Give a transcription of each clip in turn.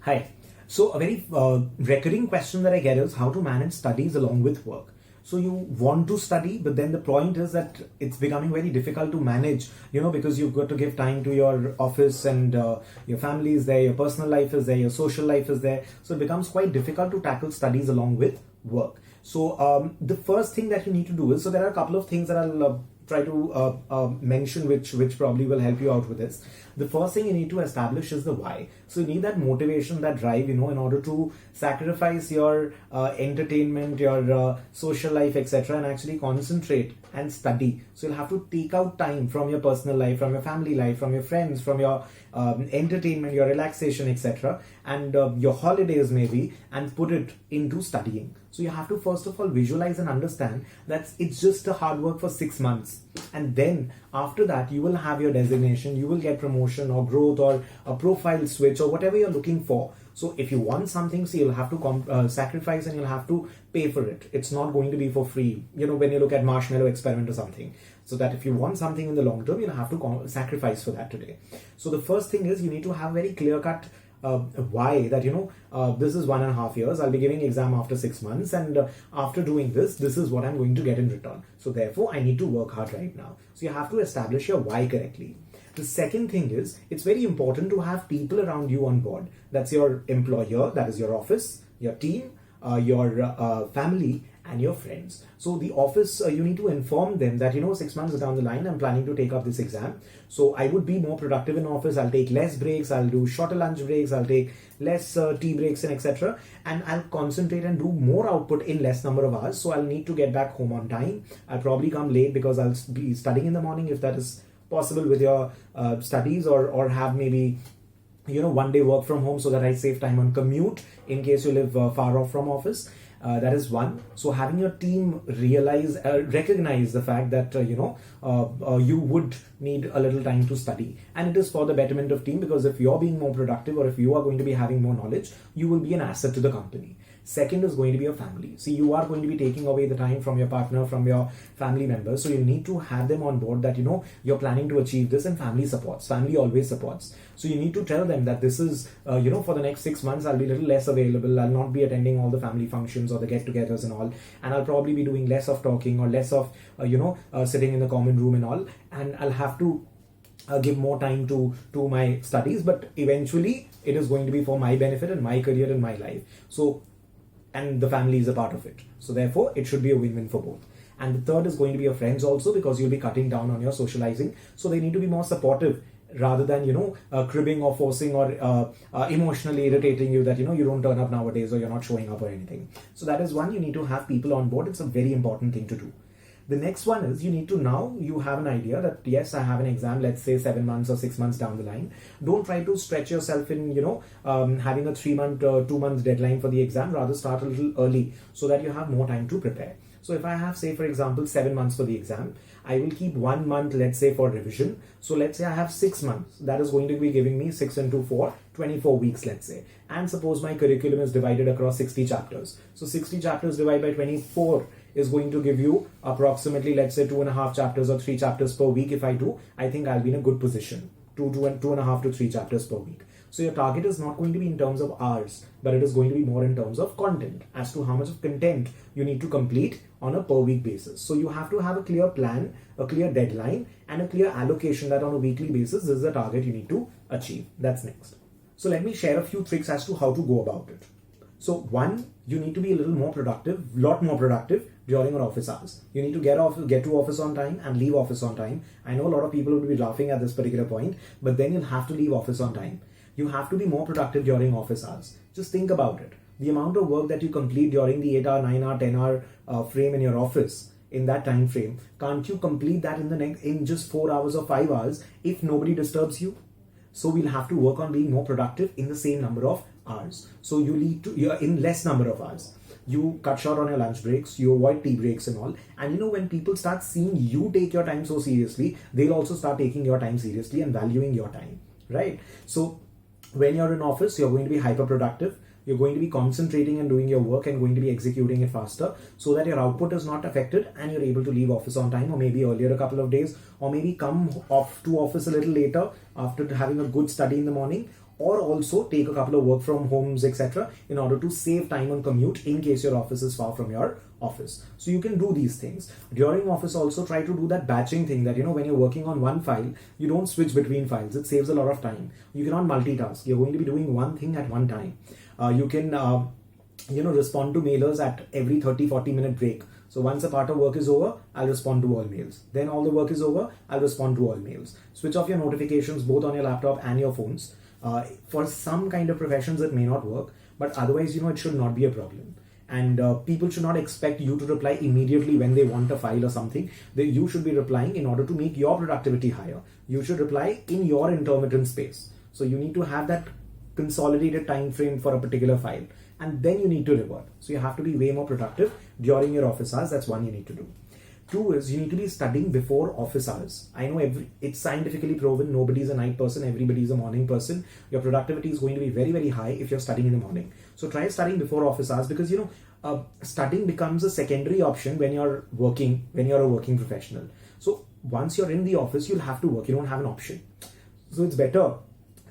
Hi. So a very recurring question that I get is how to manage studies along with work. So you want to study, but then the point is that it's becoming very difficult to manage, because you've got to give time to your office and your family is there, your personal life is there, your social life is there. So it becomes quite difficult to tackle studies along with work. So the first thing that you need to do is, so there are a couple of things that I'll try to mention which probably will help you out with this. The first thing you need to establish is the why. So you need that motivation, that drive, in order to sacrifice your entertainment, your social life, etc., and actually concentrate and study. So you'll have to take out time from your personal life, from your family life, from your friends, from your entertainment, your relaxation, etc., and your holidays maybe, and put it into studying. So you have to first of all visualize and understand that it's just a hard work for 6 months, and then after that you will have your designation, you will get promotion or growth or a profile switch or whatever you're looking for. So if you want something, so you'll have to sacrifice and you'll have to pay for it. It's not going to be for free, when you look at marshmallow experiment or something. So that if you want something in the long term, you'll have to sacrifice for that today. So the first thing is you need to have very clear cut why, that this is 1.5 years, I'll be giving exam after 6 months, and after doing this is what I'm going to get in return. So therefore I need to work hard right now. So you have to establish your why correctly. The second thing is, it's very important to have people around you on board. That's your employer, that is your office, your team, your family, and your friends. So the office, you need to inform them that 6 months down the line I'm planning to take up this exam, so I would be more productive in office. I'll take less breaks, I'll do shorter lunch breaks, I'll take less tea breaks, and etc., and I'll concentrate and do more output in less number of hours. So I'll need to get back home on time. I'll probably come late because I'll be studying in the morning, if that is possible with your studies, or have maybe 1 day work from home so that I save time on commute in case you live far off from office. That is one. So having your team recognize the fact that you would need a little time to study, and it is for the betterment of team, because if you're being more productive or if you are going to be having more knowledge, you will be an asset to the company. Second is going to be your family. See, you are going to be taking away the time from your partner, from your family members. So you need to have them on board that, you're planning to achieve this, and family supports. Family always supports. So you need to tell them that this is, for the next 6 months, I'll be a little less available. I'll not be attending all the family functions or the get-togethers and all. And I'll probably be doing less of talking or less of, sitting in the common room and all. And I'll have to give more time to my studies. But eventually, it is going to be for my benefit and my career and my life. So, and the family is a part of it. So therefore, it should be a win-win for both. And the third is going to be your friends also, because you'll be cutting down on your socializing. So they need to be more supportive rather than, cribbing or forcing or emotionally irritating you that, you don't turn up nowadays or you're not showing up or anything. So that is one, you need to have people on board. It's a very important thing to do. The next one is you need to, now you have an idea that yes, I have an exam, let's say 7 months or 6 months down the line. Don't try to stretch yourself in, having a 3 month, 2 months deadline for the exam. Rather start a little early so that you have more time to prepare. So if I have, say, for example, 7 months for the exam, I will keep 1 month, let's say, for revision. So let's say I have 6 months. That is going to be giving me 6 into 4, 24 weeks, let's say. And suppose my curriculum is divided across 60 chapters. So 60 chapters divided by 24 is going to give you approximately, let's say, 2.5 chapters or 3 chapters per week. If I do, I think I'll be in a good position. 2.5 to 3 chapters per week. So your target is not going to be in terms of hours, but it is going to be more in terms of content, as to how much of content you need to complete on a per week basis. So you have to have a clear plan, a clear deadline, and a clear allocation that on a weekly basis, this is the target you need to achieve. That's next. So let me share a few tricks as to how to go about it. So one, you need to be a little more productive, lot more productive during your office hours. You need to get to office on time and leave office on time. I know a lot of people will be laughing at this particular point, but then you'll have to leave office on time. You have to be more productive during office hours. Just think about it. The amount of work that you complete during the 8 hour, 9 hour, 10 hour frame in your office, in that time frame, can't you complete that in just 4 hours or 5 hours if nobody disturbs you? So we'll have to work on being more productive in the same number of hours. So you're in less number of hours. You cut short on your lunch breaks, you avoid tea breaks and all. And when people start seeing you take your time so seriously, they'll also start taking your time seriously and valuing your time, right? So when you're in office, you're going to be hyper productive. You're going to be concentrating and doing your work and going to be executing it faster so that your output is not affected and you're able to leave office on time, or maybe earlier a couple of days, or maybe come off to office a little later after having a good study in the morning, or also take a couple of work from homes, etc., in order to save time on commute in case your office is far from your office. So you can do these things. During office, also try to do that batching thing, that when you're working on one file, you don't switch between files. It saves a lot of time. You cannot multitask. You're going to be doing one thing at one time. You can respond to mailers at every 30-40 minute break. So once a part of work is over, I'll respond to all mails. Then all the work is over, I'll respond to all mails. Switch off your notifications both on your laptop and your phones. For some kind of professions, it may not work, but otherwise, it should not be a problem. And people should not expect you to reply immediately when they want a file or something. You should be replying in order to make your productivity higher. You should reply in your intermittent space. So you need to have that consolidated time frame for a particular file, and then you need to revert. So you have to be way more productive during your office hours. That's one you need to do. Two is you need to be studying before office hours. I know it's scientifically proven. Nobody's a night person. Everybody's a morning person. Your productivity is going to be very, very high if you're studying in the morning. So try studying before office hours, because studying becomes a secondary option when you're a working professional. So once you're in the office, you'll have to work. You don't have an option. So it's better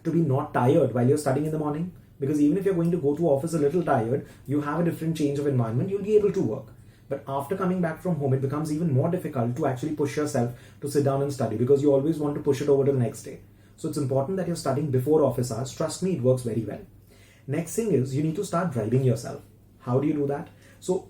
to be not tired while you're studying in the morning, because even if you're going to go to office a little tired, you have a different change of environment. You'll be able to work. But after coming back from home, it becomes even more difficult to actually push yourself to sit down and study, because you always want to push it over to the next day. So it's important that you're studying before office hours. Trust me, it works very well. Next thing is you need to start driving yourself. How do you do that? So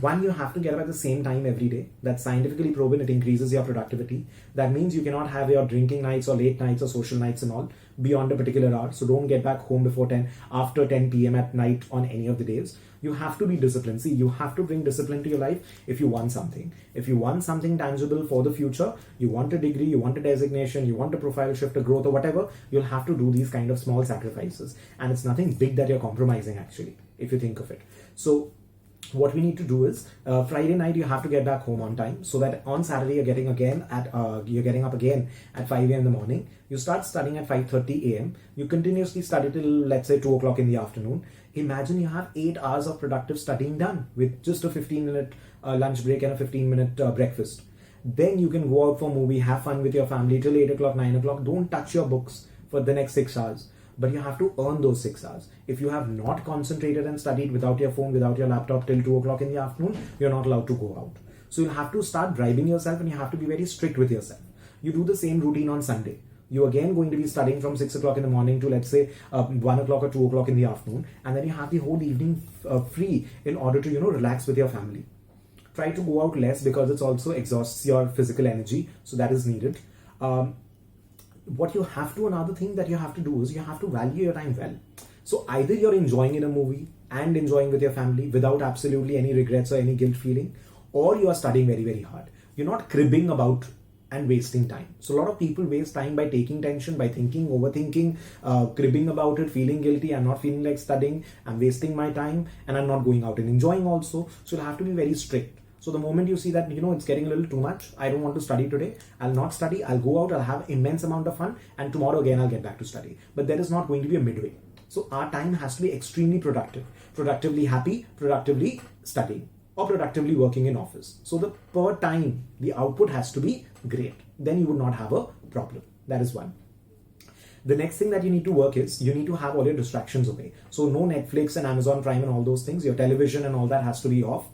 one, you have to get up at the same time every day. That's scientifically proven. It increases your productivity. That means you cannot have your drinking nights or late nights or social nights and all beyond a particular hour. So don't get back home before after 10 p.m. at night on any of the days. You have to be disciplined. See, you have to bring discipline to your life if you want something. If you want something tangible for the future, you want a degree, you want a designation, you want a profile shift, a growth or whatever, you'll have to do these kind of small sacrifices. And it's nothing big that you're compromising, actually, if you think of it. So what we need to do is Friday night you have to get back home on time, so that on Saturday you're getting up again at 5 a.m. in the morning. You start studying at 5:30 a.m. You continuously study till, let's say, 2 o'clock in the afternoon. Imagine you have 8 hours of productive studying done with just a 15-minute lunch break and a 15-minute breakfast. Then you can go out for a movie, have fun with your family till 8 o'clock, 9 o'clock. Don't touch your books for the next 6 hours. But you have to earn those 6 hours. If you have not concentrated and studied without your phone, without your laptop till 2 o'clock in the afternoon, you're not allowed to go out. So you have to start driving yourself, and you have to be very strict with yourself. You do the same routine on Sunday. You're again going to be studying from 6 o'clock in the morning to, let's say, 1 o'clock or 2 o'clock in the afternoon. And then you have the whole evening free in order to, relax with your family. Try to go out less, because it also exhausts your physical energy. So that is needed. Another thing that you have to do is you have to value your time well. So either you're enjoying in a movie and enjoying with your family without absolutely any regrets or any guilt feeling, or you are studying very, very hard. You're not cribbing about and wasting time. So a lot of people waste time by taking tension, by thinking, overthinking, cribbing about it, feeling guilty. I'm not feeling like studying, I'm wasting my time, and I'm not going out and enjoying also. So you'll have to be very strict. So the moment you see that, it's getting a little too much, I don't want to study today, I'll not study, I'll go out, I'll have immense amount of fun, and tomorrow again I'll get back to study. But there is not going to be a midway. So our time has to be extremely productive, productively happy, productively studying, or productively working in office. So the per time, the output has to be great. Then you would not have a problem. That is one. The next thing that you need to work is you need to have all your distractions away. So no Netflix and Amazon Prime and all those things. Your television and all that has to be off.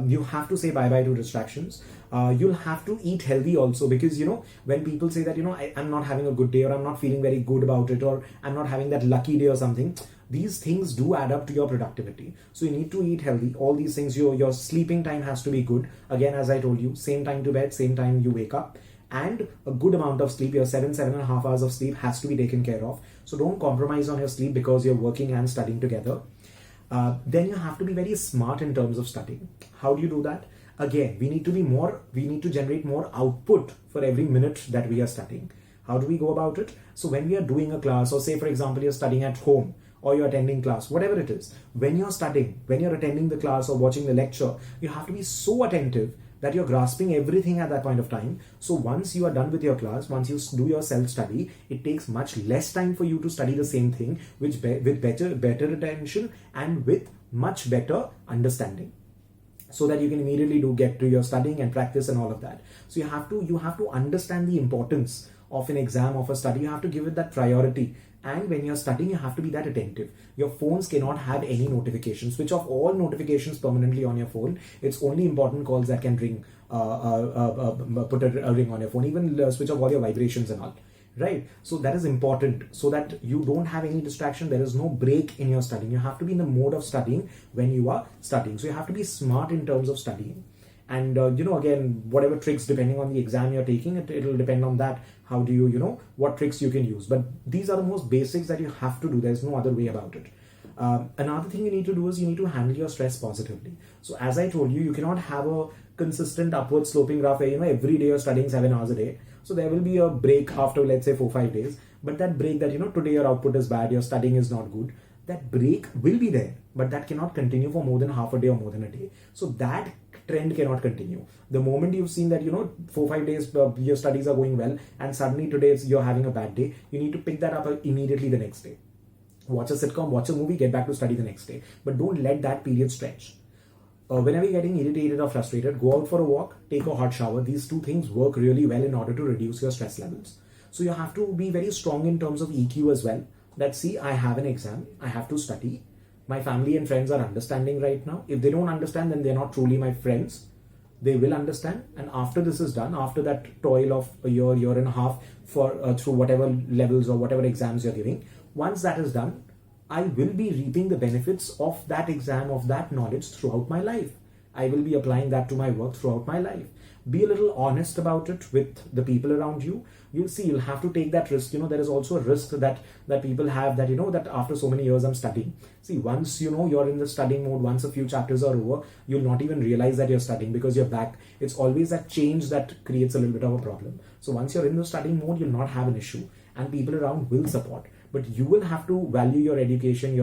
You have to say bye-bye to distractions. You'll have to eat healthy also, because, when people say that, I'm not having a good day, or I'm not feeling very good about it, or I'm not having that lucky day or something, these things do add up to your productivity. So you need to eat healthy. All these things, your sleeping time has to be good. Again, as I told you, same time to bed, same time you wake up. And a good amount of sleep, your 7.5 hours of sleep has to be taken care of. So don't compromise on your sleep because you're working and studying together. Then you have to be very smart in terms of studying. How do you do that? Again, we need to generate more output for every minute that we are studying. How do we go about it? So when we are doing a class, or say for example, you're studying at home, or you're attending class, whatever it is, when you're studying, when you're attending the class or watching the lecture, you have to be so attentive that you're grasping everything at that point of time. So once you are done with your class, once you do your self-study, it takes much less time for you to study the same thing with better attention and with much better understanding, so that you can immediately get to your studying and practice and all of that. So you have to understand the importance of an exam, of a study. You have to give it that priority, And when you're studying, you have to be that attentive. Your phones cannot have any notifications. Switch off all notifications permanently on your phone. It's only important calls that can ring, put a ring on your phone. Even switch off all your vibrations and all. Right? So that is important, so that you don't have any distraction. There is no break in your studying. You have to be in the mode of studying when you are studying. So you have to be smart in terms of studying. And again, whatever tricks, depending on the exam you're taking, it'll depend on that. How do you, what tricks you can use. But these are the most basics that you have to do. There's no other way about it. Another thing you need to do is you need to handle your stress positively. So as I told you, you cannot have a consistent upward sloping graph where, every day you're studying 7 hours a day. So there will be a break after, let's say, 4-5 days. But that break that, today your output is bad, your studying is not good, that break will be there, but that cannot continue for more than half a day or more than a day. So that trend cannot continue. The moment you've seen that, 4-5 days your studies are going well, and suddenly today you're having a bad day, you need to pick that up immediately the next day. Watch a sitcom, watch a movie, get back to study the next day. But don't let that period stretch. Whenever you're getting irritated or frustrated, go out for a walk, take a hot shower. These two things work really well in order to reduce your stress levels. So you have to be very strong in terms of EQ as well. That, see, I have an exam, I have to study. My family and friends are understanding right now. If they don't understand, then they're not truly my friends. They will understand. And after this is done, after that toil of a year and a half for through whatever levels or whatever exams you're giving, once that is done, I will be reaping the benefits of that exam, of that knowledge throughout my life. I will be applying that to my work throughout my life. Be a little honest about it with the people around you. You'll see, you'll have to take that risk. There is also a risk that people have, that, that after so many years I'm studying. See, once, you're in the studying mode, once a few chapters are over, you'll not even realize that you're studying because you're back. It's always that change that creates a little bit of a problem. So once you're in the studying mode, you'll not have an issue, and people around will support. But you will have to value your education,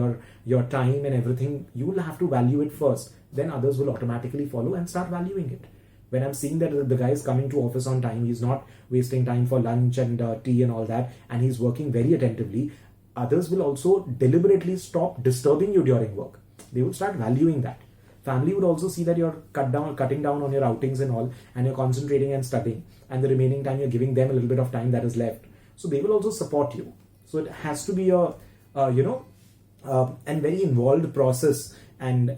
your time and everything. You will have to value it first. Then others will automatically follow and start valuing it. When I'm seeing that the guy is coming to office on time, he's not wasting time for lunch and tea and all that, and he's working very attentively, others will also deliberately stop disturbing you during work. They will start valuing that. Family would also see that you're cutting down on your outings and all, and you're concentrating and studying, and the remaining time you're giving them a little bit of time that is left. So they will also support you. So it has to be a and very involved process, and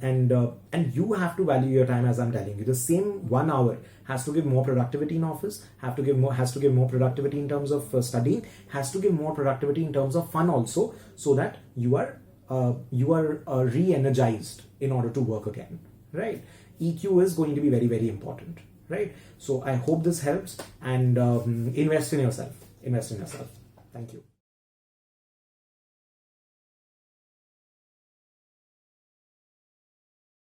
you have to value your time, as I'm telling you. The same 1 hour has to give more productivity in office, has to give more productivity in terms of studying, has to give more productivity in terms of fun also, so that you are re-energized in order to work again, right? EQ is going to be very, very important, right? So I hope this helps, and invest in yourself. Thank you.